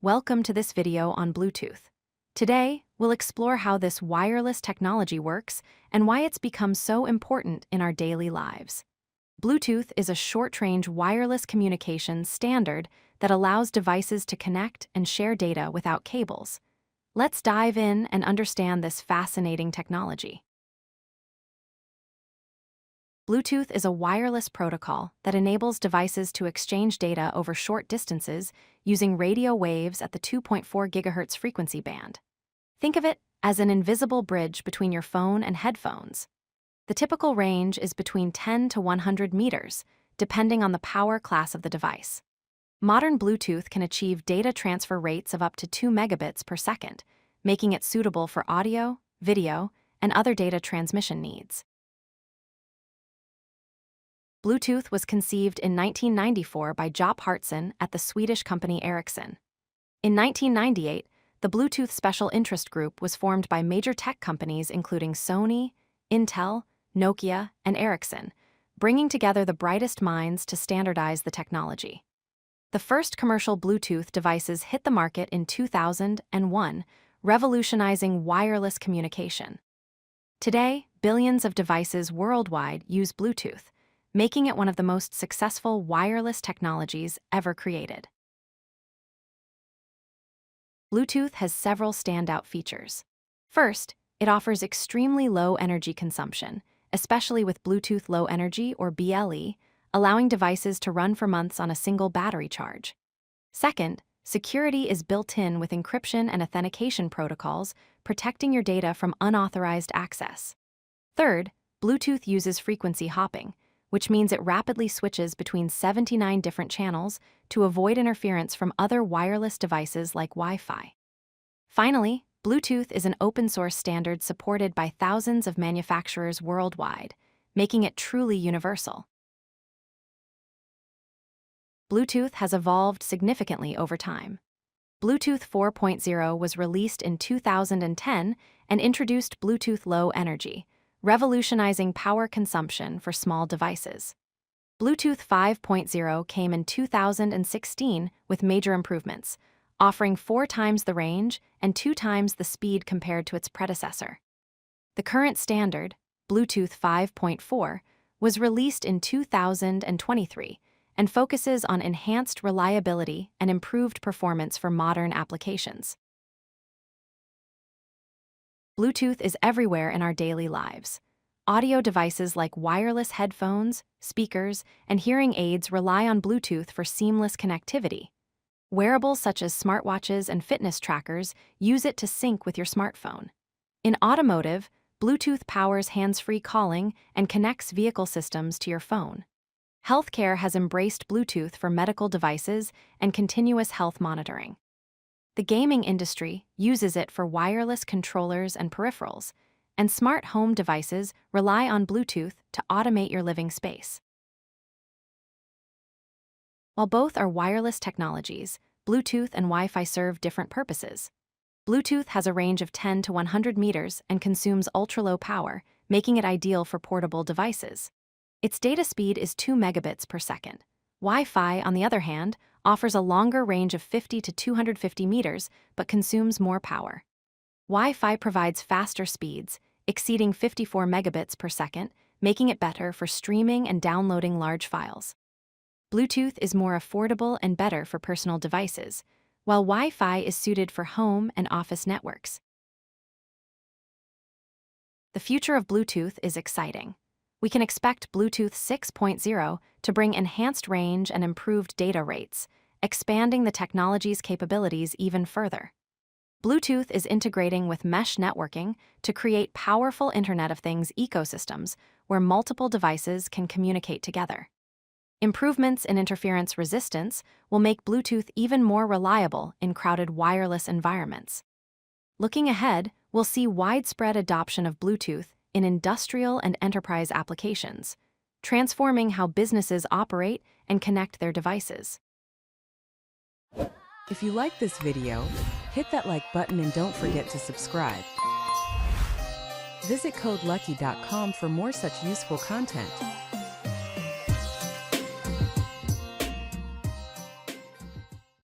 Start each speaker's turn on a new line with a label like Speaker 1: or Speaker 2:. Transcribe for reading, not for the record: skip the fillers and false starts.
Speaker 1: Welcome to this video on Bluetooth. Today, we'll explore how this wireless technology works and why it's become so important in our daily lives. Bluetooth is a short-range wireless communication standard that allows devices to connect and share data without cables. Let's dive in and understand this fascinating technology. Bluetooth is a wireless protocol that enables devices to exchange data over short distances using radio waves at the 2.4 GHz frequency band. Think of it as an invisible bridge between your phone and headphones. The typical range is between 10 to 100 meters, depending on the power class of the device. Modern Bluetooth can achieve data transfer rates of up to 2 megabits per second, making it suitable for audio, video, and other data transmission needs. Bluetooth was conceived in 1994 by Jopp Hartson at the Swedish company Ericsson. In 1998, the Bluetooth Special Interest Group was formed by major tech companies including Sony, Intel, Nokia, and Ericsson, bringing together the brightest minds to standardize the technology. The first commercial Bluetooth devices hit the market in 2001, revolutionizing wireless communication. Today, billions of devices worldwide use Bluetooth, making it one of the most successful wireless technologies ever created. Bluetooth has several standout features. First, it offers extremely low energy consumption, especially with Bluetooth Low Energy or BLE, allowing devices to run for months on a single battery charge. Second, security is built in with encryption and authentication protocols, protecting your data from unauthorized access. Third, Bluetooth uses frequency hopping, which means it rapidly switches between 79 different channels to avoid interference from other wireless devices like Wi-Fi. Finally, Bluetooth is an open-source standard supported by thousands of manufacturers worldwide, making it truly universal. Bluetooth has evolved significantly over time. Bluetooth 4.0 was released in 2010 and introduced Bluetooth Low Energy, revolutionizing power consumption for small devices. Bluetooth 5.0 came in 2016 with major improvements, offering 4 times the range and 2 times the speed compared to its predecessor. The current standard, Bluetooth 5.4, was released in 2023 and focuses on enhanced reliability and improved performance for modern applications. Bluetooth is everywhere in our daily lives. Audio devices like wireless headphones, speakers, and hearing aids rely on Bluetooth for seamless connectivity. Wearables such as smartwatches and fitness trackers use it to sync with your smartphone. In automotive, Bluetooth powers hands-free calling and connects vehicle systems to your phone. Healthcare has embraced Bluetooth for medical devices and continuous health monitoring. The gaming industry uses it for wireless controllers and peripherals, and smart home devices rely on Bluetooth to automate your living space. While both are wireless technologies, Bluetooth and Wi-Fi serve different purposes. Bluetooth has a range of 10 to 100 meters and consumes ultra-low power, making it ideal for portable devices. Its data speed is 2 megabits per second. Wi-Fi, on the other hand, offers a longer range of 50 to 250 meters but consumes more power. Wi-Fi provides faster speeds, exceeding 54 megabits per second, making it better for streaming and downloading large files. Bluetooth is more affordable and better for personal devices, while Wi-Fi is suited for home and office networks. The future of Bluetooth is exciting. We can expect Bluetooth 6.0 to bring enhanced range and improved data rates, expanding the technology's capabilities even further. Bluetooth is integrating with mesh networking to create powerful Internet of Things ecosystems where multiple devices can communicate together. Improvements in interference resistance will make Bluetooth even more reliable in crowded wireless environments. Looking ahead, we'll see widespread adoption of Bluetooth in industrial and enterprise applications, transforming how businesses operate and connect their devices.
Speaker 2: If you like this video, hit that like button and don't forget to subscribe. Visit codelucky.com for more such useful content.